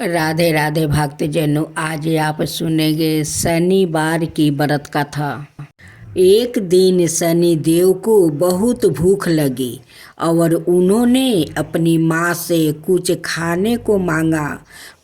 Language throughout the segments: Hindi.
राधे राधे भक्तजनों, आज आप सुनेंगे शनिवार की व्रत कथा। एक दिन शनि देव को बहुत भूख लगी और उन्होंने अपनी माँ से कुछ खाने को मांगा।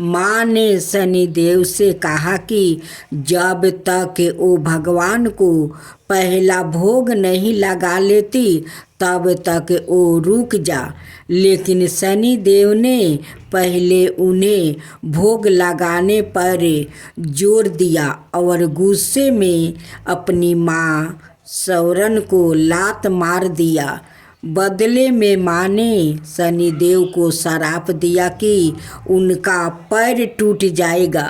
माँ ने शनि देव से कहा कि जब तक वो भगवान को पहला भोग नहीं लगा लेती तब तक वो रुक जा। लेकिन शनि देव ने पहले उन्हें भोग लगाने पर जोर दिया और गुस्से में अपनी माँ सौरन को लात मार दिया। बदले में माँ ने शनि देव को श्राप दिया कि उनका पैर टूट जाएगा।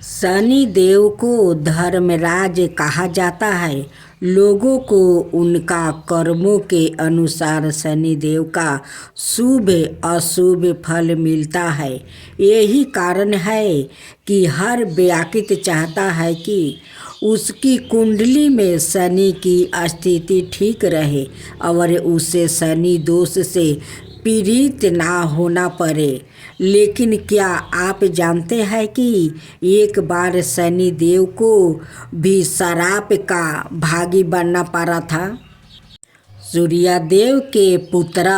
शनि देव को धर्मराज कहा जाता है। लोगों को उनका कर्मों के अनुसार शनि देव का शुभ अशुभ फल मिलता है। यही कारण है कि हर व्यक्ति चाहता है कि उसकी कुंडली में शनि की स्थिति ठीक रहे और उसे शनि दोष से पीड़ित ना होना पड़े। लेकिन क्या आप जानते हैं कि एक बार शनि देव को भी श्राप का भागी बनना पड़ा था। सूर्यदेव के पुत्र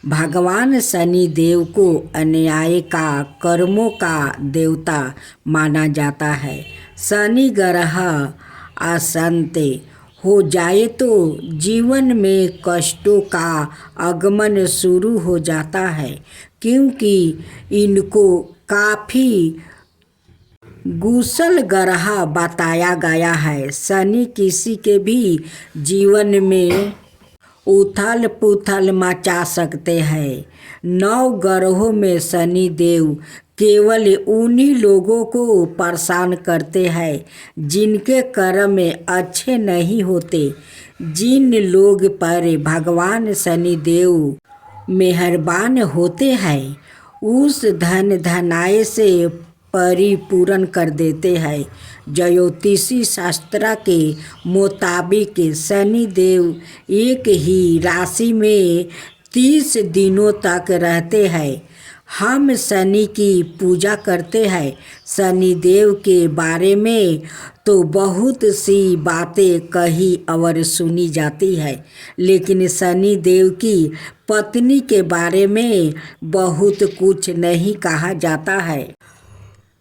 भगवान शनि देव को अन्याय का कर्मों का देवता माना जाता है। शनि ग्रह अशांत हो जाए तो जीवन में कष्टों का आगमन शुरू हो जाता है, क्योंकि इनको काफ़ी कुशल ग्रह बताया गया है। शनि किसी के भी जीवन में उथल पुथल मचा सकते हैं। 9 ग्रहों में शनि देव केवल उन्हीं लोगों को परेशान करते हैं जिनके कर्म अच्छे नहीं होते। जिन लोग पर भगवान शनि देव मेहरबान होते हैं उस धनाय से परिपूर्ण कर देते हैं। ज्योतिषी शास्त्र के मुताबिक शनि देव एक ही राशि में 30 दिनों तक रहते हैं। हम शनि की पूजा करते हैं। शनि देव के बारे में तो बहुत सी बातें कही और सुनी जाती है, लेकिन शनि देव की पत्नी के बारे में बहुत कुछ नहीं कहा जाता है,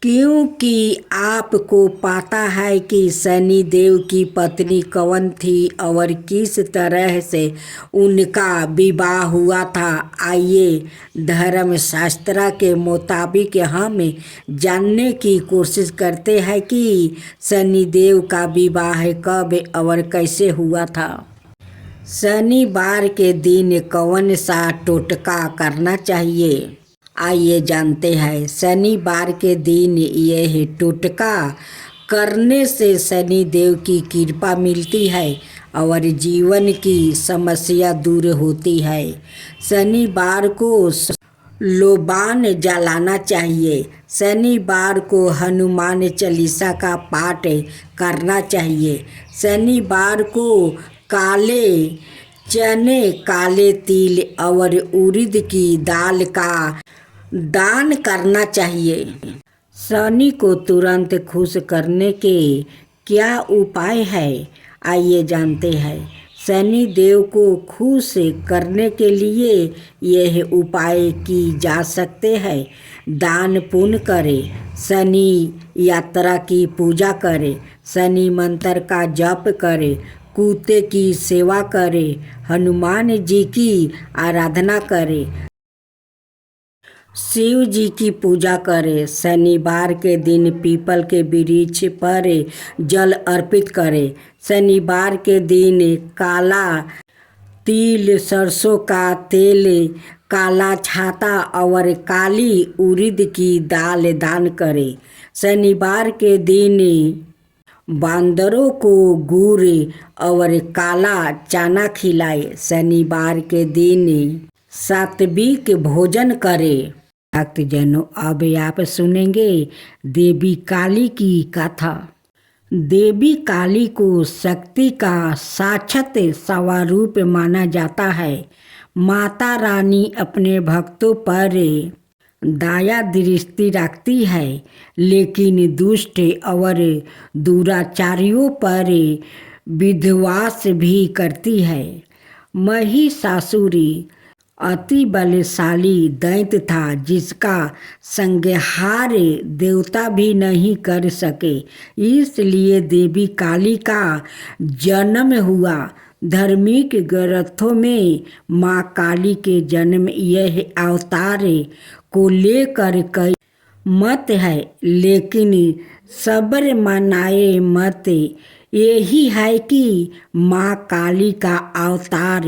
क्योंकि आपको पता है कि शनि देव की पत्नी कौन थी और किस तरह से उनका विवाह हुआ था। आइए धर्मशास्त्र के मुताबिक हम जानने की कोशिश करते हैं कि शनि देव का विवाह कब और कैसे हुआ था। शनिवार के दिन कौन सा टोटका करना चाहिए, आइए जानते हैं। शनिवार के दिन यह टोटका करने से शनि देव की कृपा मिलती है और जीवन की समस्या दूर होती है। शनिवार को लोबान जलाना चाहिए। शनिवार को हनुमान चालीसा का पाठ करना चाहिए। शनिवार को काले चने, काले तिल और उड़द की दाल का दान करना चाहिए। शनि को तुरंत खुश करने के क्या उपाय है, आइए जानते हैं। शनि देव को खुश करने के लिए यह उपाय की जा सकते हैं। दान पुण्य करें, शनि यात्रा की पूजा करें, शनि मंत्र का जप करें, कुत्ते की सेवा करें, हनुमान जी की आराधना करें, शिव जी की पूजा करें। शनिवार के दिन पीपल के वृक्ष पर जल अर्पित करें। शनिवार के दिन काला तिल, सरसों का तेल, काला छाता और काली उड़द की दाल दान करें। शनिवार के दिन बांदरों को गुड़ और काला चना खिलाए। शनिवार के दिन सात्विक भोजन करें। भक्तजनों, अब आप सुनेंगे देवी काली की कथा। देवी काली को शक्ति का साक्षात स्वरूप माना जाता है। माता रानी अपने भक्तों पर दाया दृष्टि रखती है, लेकिन दुष्ट और दुराचारियों पर विध्वंस भी करती है। महिषासुर अति बलशाली दैत्य था, जिसका संहार देवता भी नहीं कर सके। इसलिए देवी काली का जन्म हुआ। धार्मिक ग्रंथों में माँ काली के जन्म यह अवतार को लेकर कई मत है, लेकिन सबर मनाए मत यही है कि माँ काली का अवतार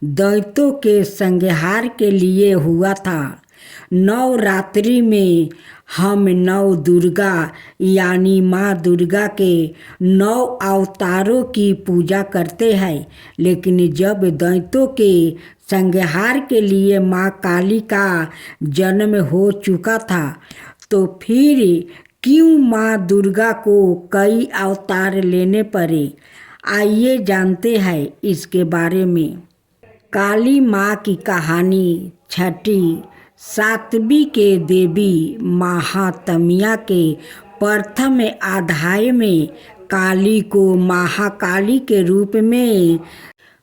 दैत्यों के संहार के लिए हुआ था। नवरात्रि में हम नव दुर्गा यानी माँ दुर्गा के 9 अवतारों की पूजा करते हैं, लेकिन जब दैत्यों के संहार के लिए माँ काली का जन्म हो चुका था, तो फिर क्यों माँ दुर्गा को कई अवतार लेने पड़े? आइए जानते हैं इसके बारे में। काली माँ की कहानी छठी सातवीं के देवी महात्म्य के प्रथम अध्याय में काली को महाकाली के रूप में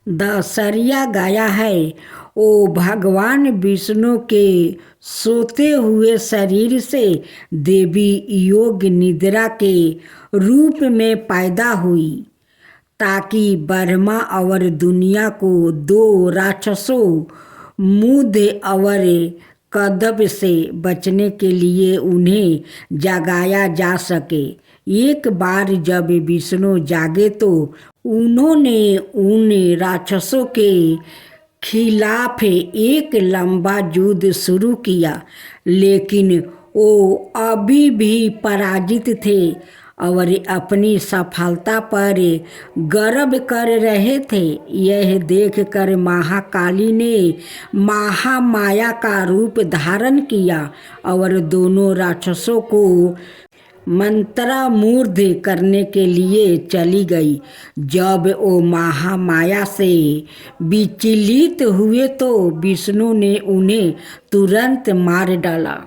दर्शाया गया है। वो भगवान विष्णु के सोते हुए शरीर से देवी योग निद्रा के रूप में पैदा हुई, ताकि ब्रह्मा और दुनिया को 2 राक्षसों मुद और कदब से बचने के लिए उन्हें जगाया जा सके। एक बार जब विष्णु जागे तो उन्होंने उन राक्षसों के खिलाफ एक लंबा युद्ध शुरू किया, लेकिन वो अभी भी पराजित थे और अपनी सफलता पर गर्व कर रहे थे। यह देखकर महाकाली ने महामाया का रूप धारण किया और दोनों राक्षसों को मंत्रमुग्ध करने के लिए चली गई। जब वो महामाया से विचलित हुए तो विष्णु ने उन्हें तुरंत मार डाला।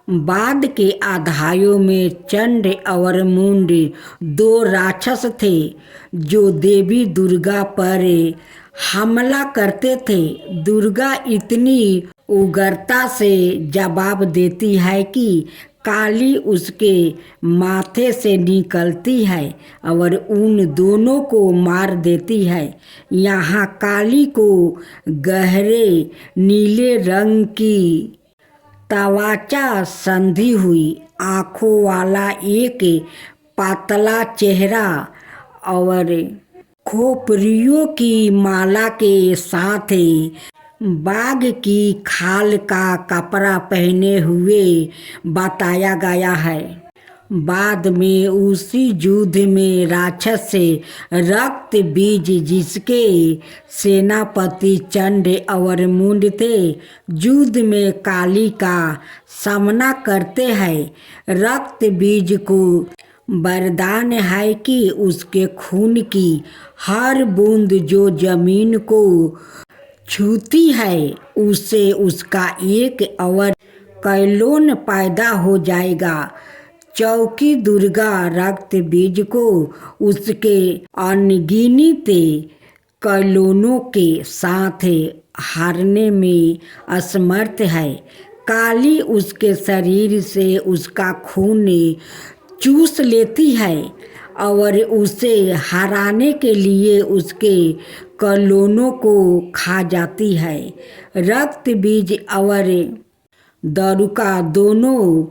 बाद के अध्यायों में चंड और मुंड 2 राक्षस थे जो देवी दुर्गा पर हमला करते थे। दुर्गा इतनी उग्रता से जवाब देती है कि काली उसके माथे से निकलती है और उन दोनों को मार देती है। यहाँ काली को गहरे नीले रंग की त्वचा संधी हुई आँखों वाला एक पतला चेहरा और खोपड़ियों की माला के साथ बाघ की खाल का कपड़ा पहने हुए बताया गया है। बाद में उसी युद्ध में राक्षस से रक्त बीज, जिसके सेनापति चंड और मुंड थे, युद्ध में काली का सामना करते हैं। रक्त बीज को वरदान है कि उसके खून की हर बूंद जो जमीन को छूती है, उससे उसका एक और कैलोन पैदा हो जाएगा। चौकी दुर्गा रक्त बीज को उसके अनगिनत कैलोनों के साथ हारने में असमर्थ है। काली उसके शरीर से उसका खून चूस लेती है और उसे हराने के लिए उसके कैलोनों को खा जाती है। रक्त बीज और दारुका दोनों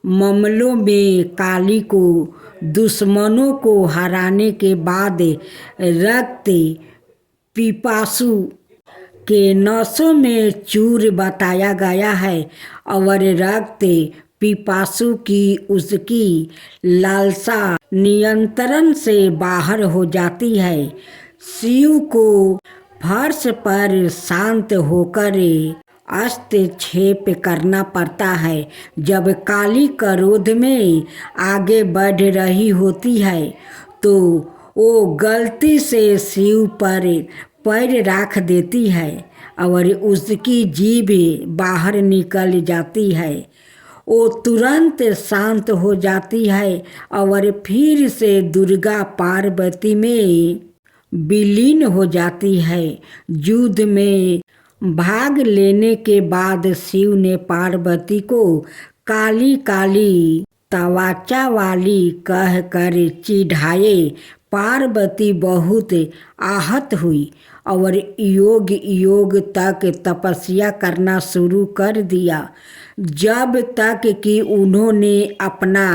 मामलों में काली को दुश्मनों को हराने के बाद रक्त पिपासु के नसों में चूर बताया गया है और रक्त पिपासु की उसकी लालसा नियंत्रण से बाहर हो जाती है। शिव को फर्श पर शांत होकर हस्तक्षेप करना पड़ता है। जब काली क्रोध में आगे बढ़ रही होती है तो वो गलती से शिव पर पैर रख देती है और उसकी जीभ बाहर निकल जाती है। वो तुरंत शांत हो जाती है और फिर से दुर्गा पार्वती में विलीन हो जाती है। युद्ध में भाग लेने के बाद शिव ने पार्वती को काली काली तवाचा वाली कहकर चिढ़ाए। पार्वती बहुत आहत हुई और योग योग तक तपस्या करना शुरू कर दिया, जब तक कि उन्होंने अपना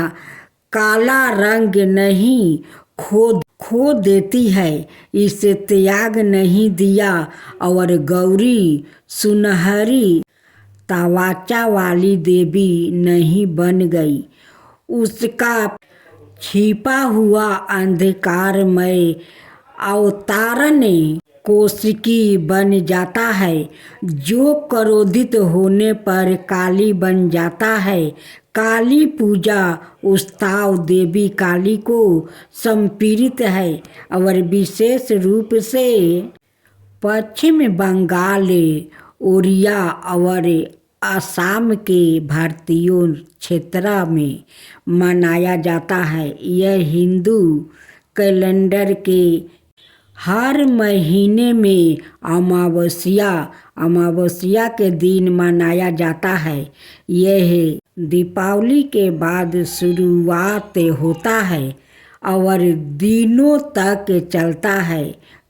काला रंग नहीं खो देती है, इसे त्याग नहीं दिया और गौरी सुनहरी तवाचा वाली देवी नहीं बन गई। उसका छिपा हुआ अंधकारमय अवतारण कोशिकी बन जाता है, जो क्रोधित होने पर काली बन जाता है। काली पूजा उत्सव देवी काली को समर्पित है और विशेष रूप से पश्चिम बंगाल, ओडिशा और असम के भारतीयों क्षेत्र में मनाया जाता है। यह हिंदू कैलेंडर के हर महीने में अमावस्या के दिन मनाया जाता है। यह दीपावली के बाद शुरुआत होता है और दिनों तक चलता है।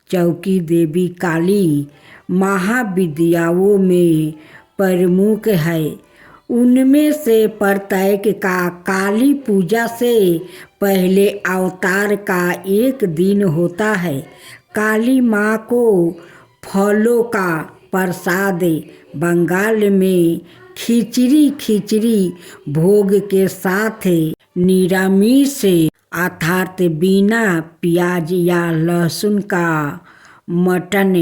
चौकी देवी काली महाविद्याओं में प्रमुख है। उनमें से प्रत्येक का काली पूजा से पहले अवतार का एक दिन होता है। काली माँ को फलों का प्रसाद बंगाल में खिचड़ी भोग के साथ निरामिष अर्थात बिना प्याज या लहसुन का मटन,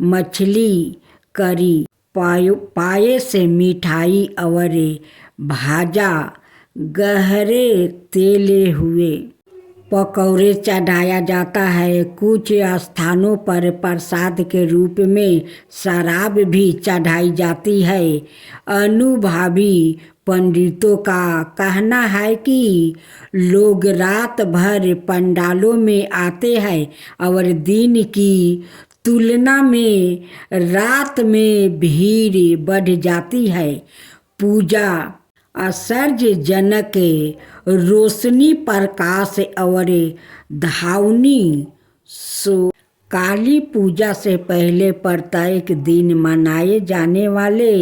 मछली, करी, पायस, मिठाई और भाजा गहरे तेले हुए पकौड़े चढ़ाया जाता है। कुछ स्थानों पर प्रसाद के रूप में शराब भी चढ़ाई जाती है। अनुभवी पंडितों का कहना है कि लोग रात भर पंडालों में आते हैं और दिन की तुलना में रात में भीड़ बढ़ जाती है। पूजा आश्चर्यजनक रोशनी, प्रकाश और धावनी सो काली पूजा से पहले प्रत्येक दिन मनाए जाने वाले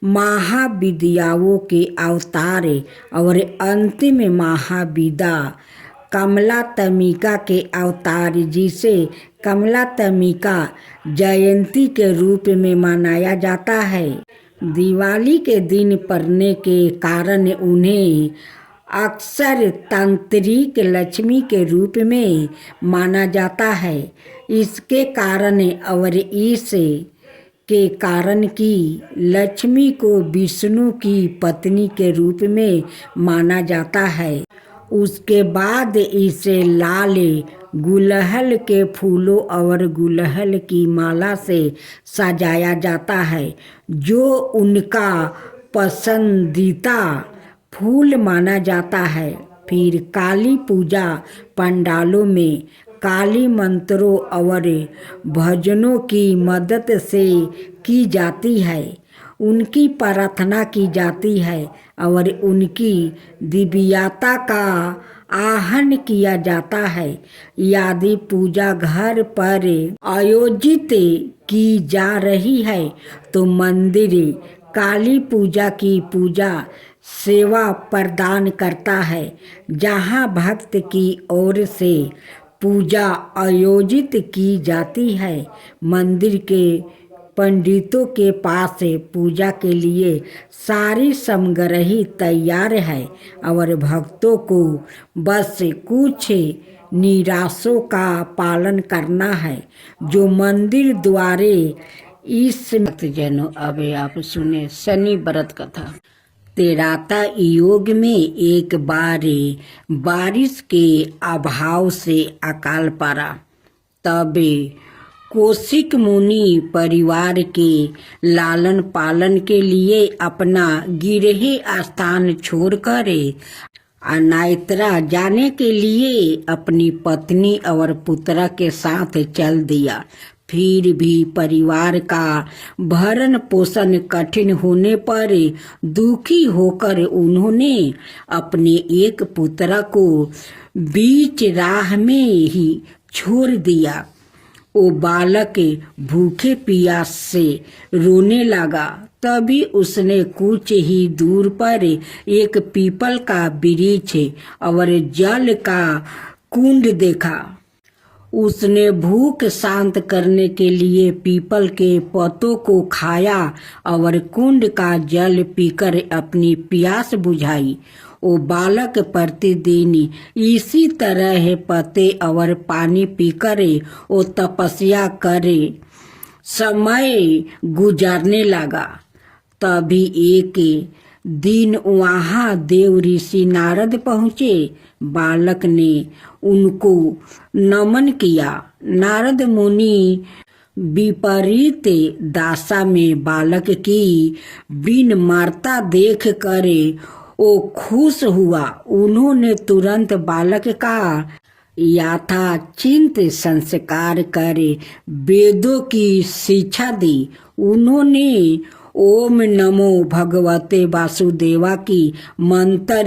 महाविद्याओं के अवतार और अंतिम महाविद्या कमलात्मिका के अवतार, जिसे कमलात्मिका जयंती के रूप में मनाया जाता है, दिवाली के दिन पड़ने के कारण उन्हें अक्सर तांत्रिक लक्ष्मी के रूप में माना जाता है। इसके कारण और इस के कारण कि लक्ष्मी को विष्णु की पत्नी के रूप में माना जाता है। उसके बाद इसे लाल गुलहल के फूलों और गुलहल की माला से सजाया जाता है, जो उनका पसंदीदा फूल माना जाता है। फिर काली पूजा पंडालों में काली मंत्रों और भजनों की मदद से की जाती है। उनकी प्रार्थना की जाती है और उनकी दिव्यता का आहन किया जाता है। यदि पूजा घर पर आयोजित की जा रही है तो मंदिर काली पूजा की पूजा सेवा प्रदान करता है, जहां भक्त की ओर से पूजा आयोजित की जाती है। मंदिर के पंडितों के पास पूजा के लिए सारी सामग्री तैयार है और भक्तों को बस कुछ निर्देशों का पालन करना है, जो मंदिर द्वारे इस जनों। अब आप सुने शनि व्रत कथा। तेराता योग में एक बार बारिश के अभाव से अकाल पड़ा, तब कौशिक मुनि परिवार के लालन पालन के लिए अपना गृह स्थान छोड़कर अनायत्रा जाने के लिए अपनी पत्नी और पुत्र के साथ चल दिया। फिर भी परिवार का भरण पोषण कठिन होने पर दुखी होकर उन्होंने अपने एक पुत्र को बीच राह में ही छोड़ दिया। वो बालक भूखे प्यास से रोने लगा। तभी उसने कुछ ही दूर पर एक पीपल का वृक्ष और जल का कुंड देखा। उसने भूख शांत करने के लिए पीपल के पत्तों को खाया और कुंड का जल पीकर अपनी प्यास बुझाई। वो बालक प्रतिदिन इसी तरह पत्ते और पानी पीकर वो तपस्या करे समय गुजारने लगा। तभी एक दिन वहाँ देव ऋषि नारद पहुँचे। बालक ने उनको नमन किया। नारद मुनि विपरीत दशा में बालक की विनम्रता देख कर वो खुश हुआ। उन्होंने तुरंत बालक का यथाचित संस्कार कर वेदों की शिक्षा दी। उन्होंने ओम नमो भगवते वासुदेवा की मंत्र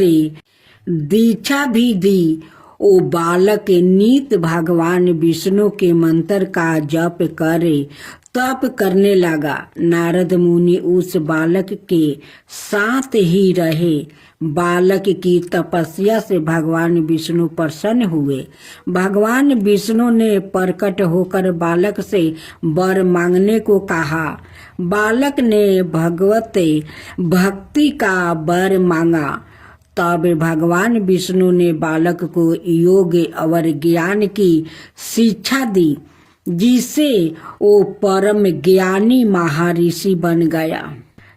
दीक्षा भी दी। वो बालक नित भगवान विष्णु के मंत्र का जप करे तप करने लगा। नारद मुनि उस बालक के साथ ही रहे। बालक की तपस्या से भगवान विष्णु प्रसन्न हुए। भगवान विष्णु ने प्रकट होकर बालक से वर मांगने को कहा। बालक ने भगवत भक्ति का वर मांगा। तब भगवान विष्णु ने बालक को योग और ज्ञान की शिक्षा दी, जिससे वो परम ज्ञानी महर्षि बन गया।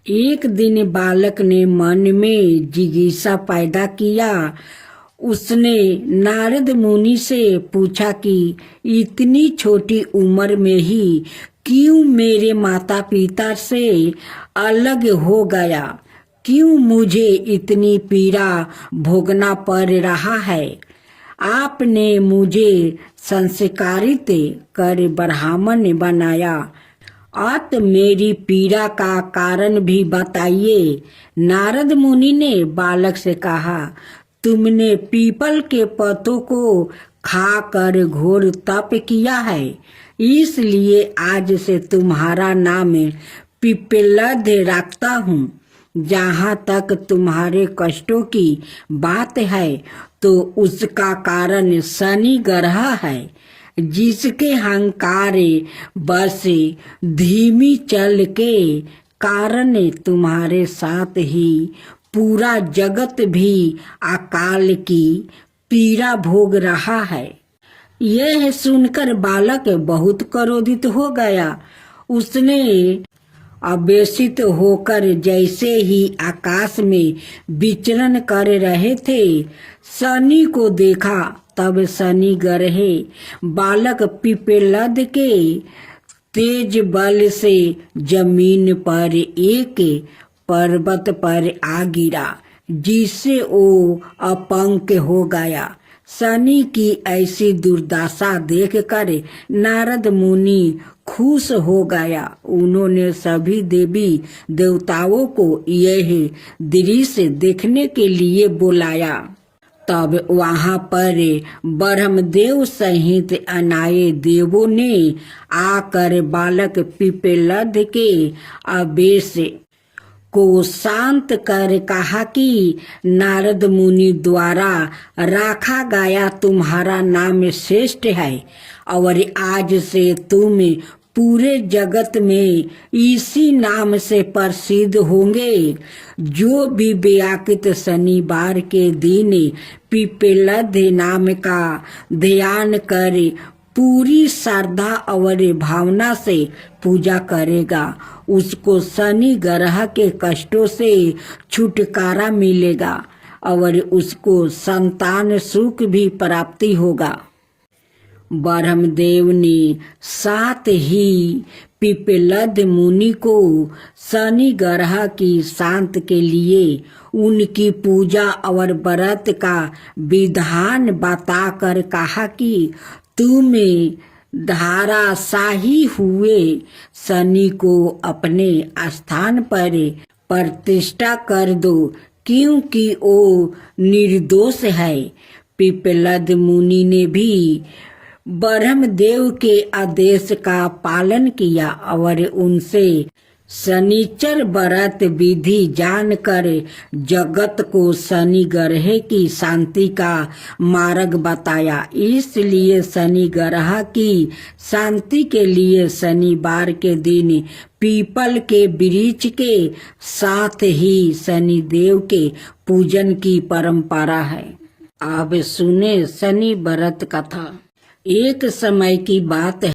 एक दिन बालक ने मन में जिज्ञासा पैदा किया। उसने नारद मुनि से पूछा कि इतनी छोटी उम्र में ही क्यों मेरे माता पिता से अलग हो गया, क्यों मुझे इतनी पीड़ा भोगना पड़ रहा है। आपने मुझे संस्कारित कर ब्राह्मण बनाया, अत मेरी पीड़ा का कारण भी बताइए। नारद मुनि ने बालक से कहा, तुमने पीपल के पत्तों को खाकर घोर तप किया है, इसलिए आज से तुम्हारा नाम पिप्पलद रखता हूँ। जहाँ तक तुम्हारे कष्टों की बात है तो उसका कारण शनि ग्रह है, जिसके अहंकार बस धीमी चल के कारण तुम्हारे साथ ही पूरा जगत भी अकाल की पीड़ा भोग रहा है। यह सुनकर बालक बहुत क्रोधित हो गया। उसने आवेशित होकर जैसे ही आकाश में विचरण कर रहे थे शनि को देखा। तब शनि ग्रह बालक पिप्पलद के तेज बल से जमीन पर एक पर्वत पर आ गिरा, जिससे वो अपंग हो गया। शनि की ऐसी दुर्दशा देखकर नारद मुनि खुश हो गया। उन्होंने सभी देवी देवताओं को यह दृश्य देखने के लिए बुलाया। तब वहाँ पर ब्रह्मदेव सहित अनाए देवों ने आकर बालक पिप्पलद के आवेश को शांत कर कहा कि नारद मुनि द्वारा रखा गया तुम्हारा नाम श्रेष्ठ है और आज से तुम पूरे जगत में इसी नाम से प्रसिद्ध होंगे। जो भी व्याकृत शनिवार के दिन पिप्पलद नाम का ध्यान कर पूरी श्रद्धा और भावना से पूजा करेगा, उसको शनि ग्रह के कष्टों से छुटकारा मिलेगा और उसको संतान सुख भी प्राप्ति होगा। ब्रह्मदेव ने साथ ही पिपलद मुनि को शनि ग्रह की शांत के लिए उनकी पूजा और व्रत का विधान बताकर कहा कि तुम्हें धाराशाही हुए शनि को अपने स्थान पर प्रतिष्ठा कर दो, क्योंकि वो निर्दोष है। पिपलद मुनि ने भी ब्रह्मदेव के आदेश का पालन किया और उनसे शनिचर व्रत विधि जानकर जगत को शनि ग्रह की शांति का मार्ग बताया। इसलिए शनि ग्रह की शांति के लिए शनिवार के दिन पीपल के वृक्ष के साथ ही शनिदेव के पूजन की परंपरा है। अब सुने शनि व्रत कथा। एक समय की बात